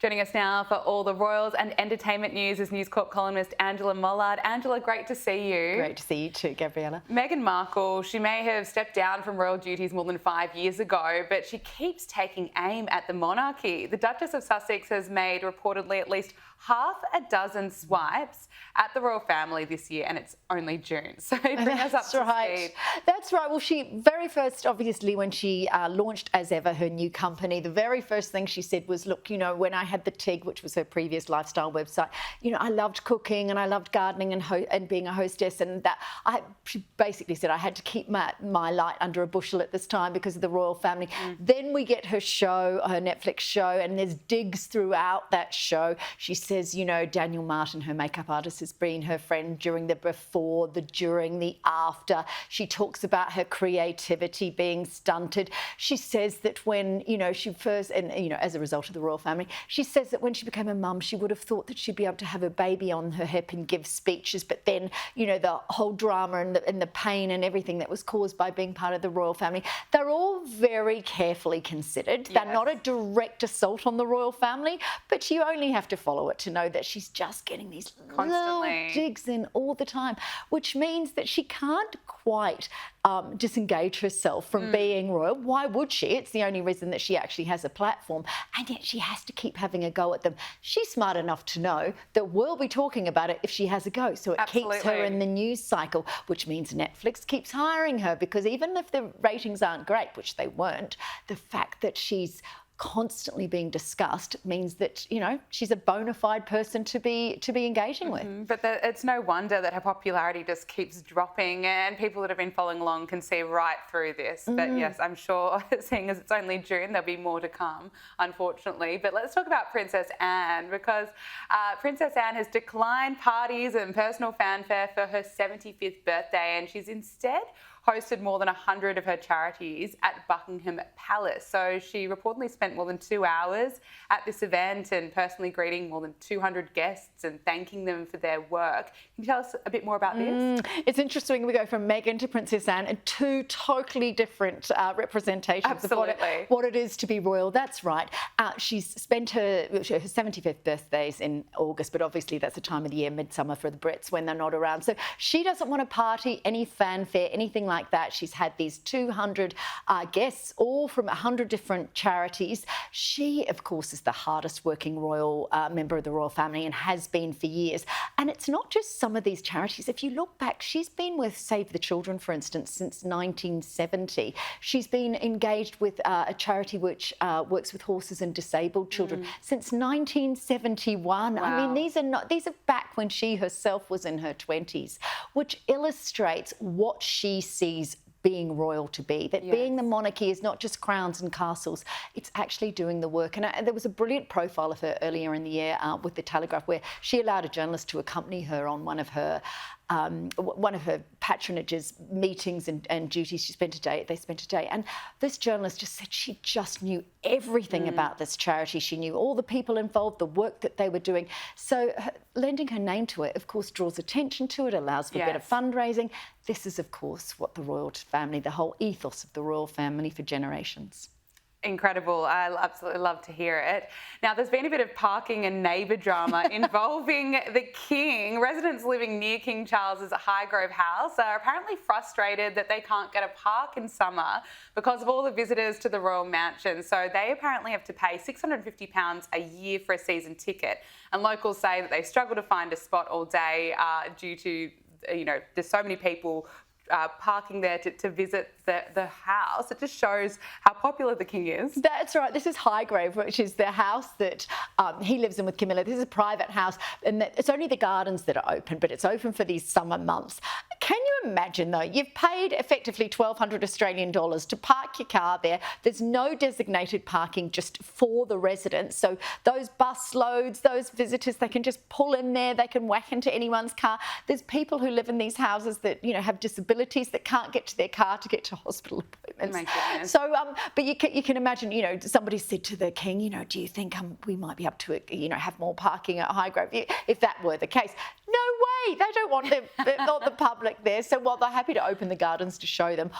Joining us now for all the royals and entertainment news is News Corp columnist Angela Mollard. Angela, great to see you. Great to see you too, Gabriella. Meghan Markle, she may have stepped down from royal duties more than 5 years ago, but she keeps taking aim at the monarchy. The Duchess of Sussex has made reportedly at least half a dozen swipes at the royal family this year, and it's only June. So bring us up to speed. That's right. Well, she very first, obviously, when she launched as ever her new company, the very first thing she said was, look, you know, when I had the TIG, which was her previous lifestyle website, you know, I loved cooking and I loved gardening and being a hostess, and that she basically said I had to keep my light under a bushel at this time because of the royal family. Then we get her show, her Netflix show, and there's digs throughout that show. She says, you know, Daniel Martin, her makeup artist, has been her friend during the before, the during, the after. She talks about her creativity being stunted. She says that when, you know, she first, and, you know, as a result of the royal family, she says that when she became a mum, she would have thought that she'd be able to have a baby on her hip and give speeches. But then, you know, the whole drama and the pain and everything that was caused by being part of the royal family, they're all very carefully considered. Yes. They're not a direct assault on the royal family, but you only have to follow it to know that she's just getting these little digs in all the time, which means that she can't quite disengage herself from being royal. Why would she? It's the only reason that she actually has a platform, and yet she has to keep having a go at them. She's smart enough to know that we'll be talking about it if she has a go, so it keeps her in the news cycle, which means Netflix keeps hiring her, because even if the ratings aren't great, which they weren't, the fact that she's constantly being discussed means that, you know, she's a bona fide person to be engaging with. But it's no wonder that her popularity just keeps dropping, and people that have been following along can see right through this. But yes, I'm sure, seeing as it's only June, there'll be more to come, unfortunately. But let's talk about Princess Anne, because Princess Anne has declined parties and personal fanfare for her 75th birthday, and she's instead hosted more than 100 of her charities at Buckingham Palace. So she reportedly spent more than 2 hours at this event and personally greeting more than 200 guests and thanking them for their work. Can you tell us a bit more about this? It's interesting. We go from Meghan to Princess Anne, and two totally different representations of what it is to be royal. That's right. She's spent her 75th birthdays in August, but obviously that's the time of the year, midsummer for the Brits, when they're not around. So she doesn't want a party, any fanfare, anything like that. She's had these 200 guests, all from 100 different charities. She, of course, is the hardest working royal member of the royal family and has been for years. And it's not just some of these charities. If you look back, she's been with Save the Children, for instance, since 1970. She's been engaged with a charity which works with horses and disabled children since 1971. Wow. I mean, these are back when she herself was in her 20s, which illustrates what she sees being royal to be, that being the monarchy is not just crowns and castles, it's actually doing the work. And there was a brilliant profile of her earlier in the year with The Telegraph, where she allowed a journalist to accompany her on one of her patronage's meetings and duties. They spent a day, and this journalist just said she just knew everything about this charity. She knew all the people involved, the work that they were doing. So lending her name to it, of course, draws attention to it, allows for better fundraising. This is, of course, what the royal family, the whole ethos of the royal family for generations. Incredible. I absolutely love to hear it. Now, there's been a bit of parking and neighbour drama involving the King. Residents living near King Charles's Highgrove house are apparently frustrated that they can't get a park in summer because of all the visitors to the royal mansion. So they apparently have to pay £650 a year for a season ticket. And locals say that they struggle to find a spot all day due to, you know, there's so many people parking there to visit the house. It just shows how popular the King is. That's right. This is Highgrove, which is the house that he lives in with Camilla. This is a private house, and it's only the gardens that are open, but it's open for these summer months. Can you imagine, though? You've paid effectively 1,200 Australian dollars to park your car there. There's no designated parking just for the residents. So those bus loads, those visitors, they can just pull in there. They can whack into anyone's car. There's people who live in these houses that, you know, have disabilities that can't get to their car to get to hospital appointments. So, but you can imagine, you know, somebody said to the King, you know, do you think we might be able to, you know, have more parking at Highgrove? If that were the case, no way. They don't want the public there. So while they're happy to open the gardens to show them,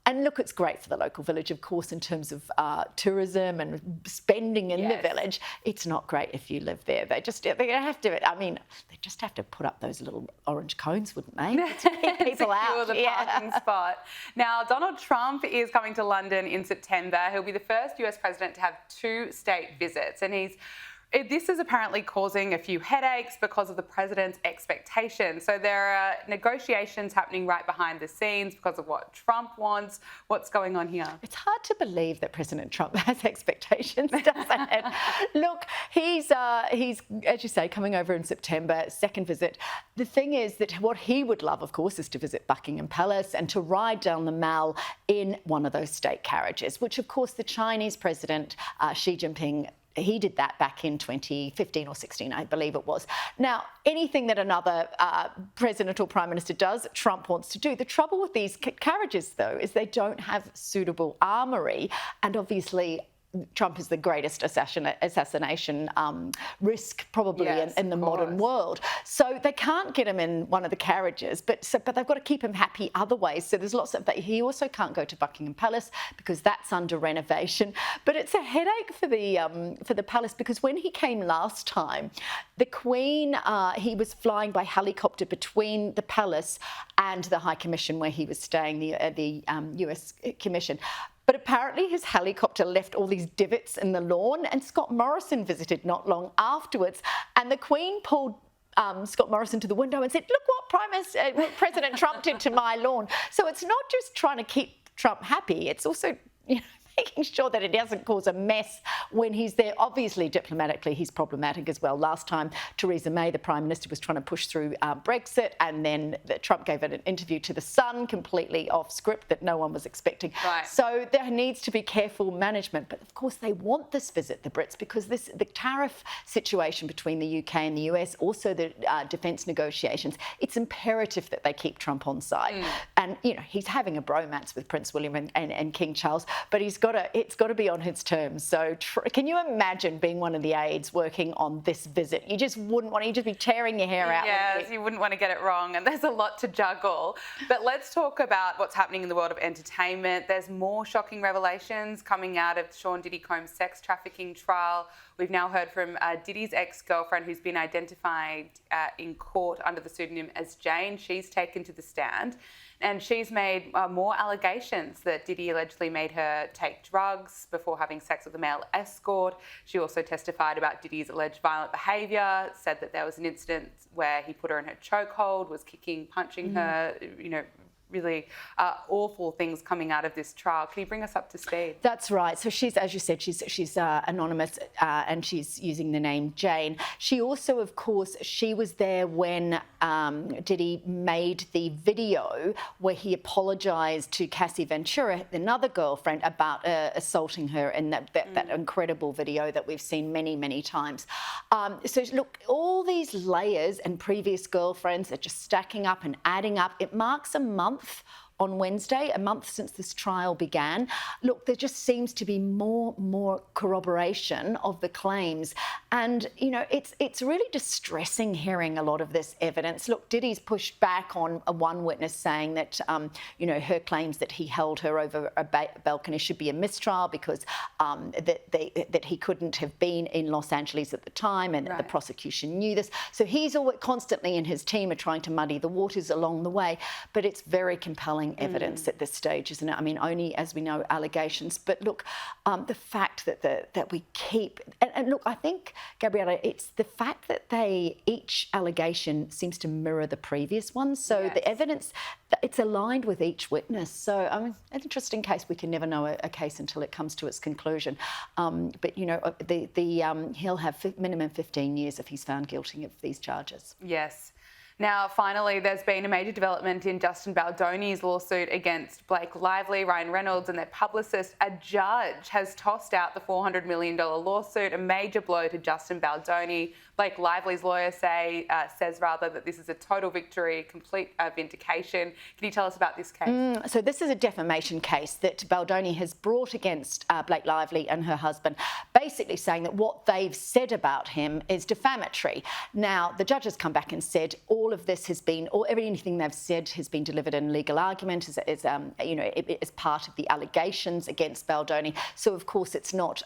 And look, it's great for the local village, of course, in terms of tourism and spending in the village. It's not great if you live there. They're going to have to, I mean, they just have to put up those little orange cones, wouldn't they? To keep people out. The parking spot. Now, Donald Trump is coming to London in September. He'll be the first US president to have 2 state visits, and this is apparently causing a few headaches because of the president's expectations. So there are negotiations happening right behind the scenes because of what Trump wants. What's going on here? It's hard to believe that President Trump has expectations, doesn't it? Look, he's, as you say, coming over in September, second visit. The thing is that what he would love, of course, is to visit Buckingham Palace and to ride down the Mall in one of those state carriages, which, of course, the Chinese president, Xi Jinping, he did that back in 2015 or 16, I believe it was. Now, anything that another president or prime minister does, Trump wants to do. The trouble with these carriages, though, is they don't have suitable armoury, and obviously Trump is the greatest assassination risk probably in the modern world. So they can't get him in one of the carriages, but they've got to keep him happy other ways. So there's lots of that. He also can't go to Buckingham Palace because that's under renovation. But it's a headache for the palace, because when he came last time, the Queen, he was flying by helicopter between the palace and the High Commission where he was staying, the US Commission. But apparently his helicopter left all these divots in the lawn, and Scott Morrison visited not long afterwards, and the Queen pulled Scott Morrison to the window and said, look what President Trump did to my lawn. So it's not just trying to keep Trump happy, it's also, making sure that it doesn't cause a mess when he's there. Obviously, diplomatically, he's problematic as well. Last time, Theresa May, the Prime Minister, was trying to push through Brexit, and then Trump gave an interview to The Sun, completely off script, that no one was expecting. Right. So there needs to be careful management. But of course, they want this visit, the Brits, because the tariff situation between the UK and the US, also the defence negotiations, it's imperative that they keep Trump on side. And, he's having a bromance with Prince William and King Charles, but it's got to be on his terms. So can you imagine being one of the aides working on this visit? You just wouldn't want to, you'd just be tearing your hair out. Yes, you wouldn't want to get it wrong, and there's a lot to juggle. But let's talk about what's happening in the world of entertainment. There's more shocking revelations coming out of Sean Diddy Combs' sex trafficking trial. We've now heard from Diddy's ex-girlfriend, who's been identified in court under the pseudonym as Jane. She's taken to the stand, and she's made more allegations that Diddy allegedly made her take drugs before having sex with a male escort. She also testified about Diddy's alleged violent behaviour, said that there was an incident where he put her in her chokehold, was kicking, punching her, really awful things coming out of this trial. Can you bring us up to speed? That's right. So she's, as you said, she's anonymous, and she's using the name Jane. She also, of course, she was there when Diddy made the video where he apologised to Cassie Ventura, another girlfriend, about assaulting her in that incredible video that we've seen many, many times. So look, all these layers and previous girlfriends are just stacking up and adding up. It marks a month on Wednesday, a month since this trial began. Look, there just seems to be more corroboration of the claims. And, it's really distressing hearing a lot of this evidence. Look, Diddy's pushed back on one witness saying that, her claims that he held her over a balcony should be a mistrial because that he couldn't have been in Los Angeles at the time, and the prosecution knew this. So he's always constantly, and his team are trying to muddy the waters along the way. But it's very compelling evidence at this stage, isn't it? I mean, only, as we know, allegations. But look, the fact that we keep, and look, I think, Gabriella, it's the fact that each allegation seems to mirror the previous one. So the evidence, it's aligned with each witness. So, I mean, an interesting case. We can never know a case until it comes to its conclusion. But, he'll have minimum 15 years if he's found guilty of these charges. Yes. Now, finally, there's been a major development in Justin Baldoni's lawsuit against Blake Lively, Ryan Reynolds and their publicist. A judge has tossed out the $400 million lawsuit, a major blow to Justin Baldoni. Blake Lively's lawyer says that this is a total victory, complete vindication. Can you tell us about this case? So this is a defamation case that Baldoni has brought against Blake Lively and her husband, basically saying that what they've said about him is defamatory. Now, the judge has come back and said all all of this has been, or anything they've said has been delivered in legal argument as part of the allegations against Baldoni. So of course it's not,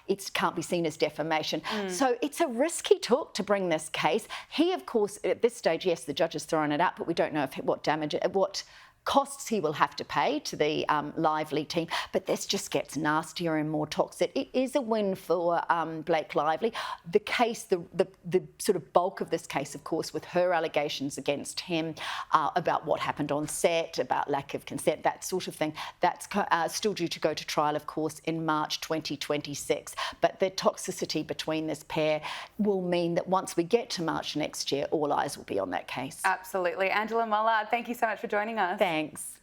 it can't be seen as defamation. So it's a risky talk to bring this case. He, of course, at this stage, yes, the judge has thrown it out, but we don't know what costs he will have to pay to the Lively team. But this just gets nastier and more toxic. It is a win for Blake Lively. The case, the sort of bulk of this case, of course, with her allegations against him about what happened on set, about lack of consent, that sort of thing, that's still due to go to trial, of course, in March 2026. But the toxicity between this pair will mean that once we get to March next year, all eyes will be on that case. Absolutely. Angela Mollard, thank you so much for joining us. Thanks.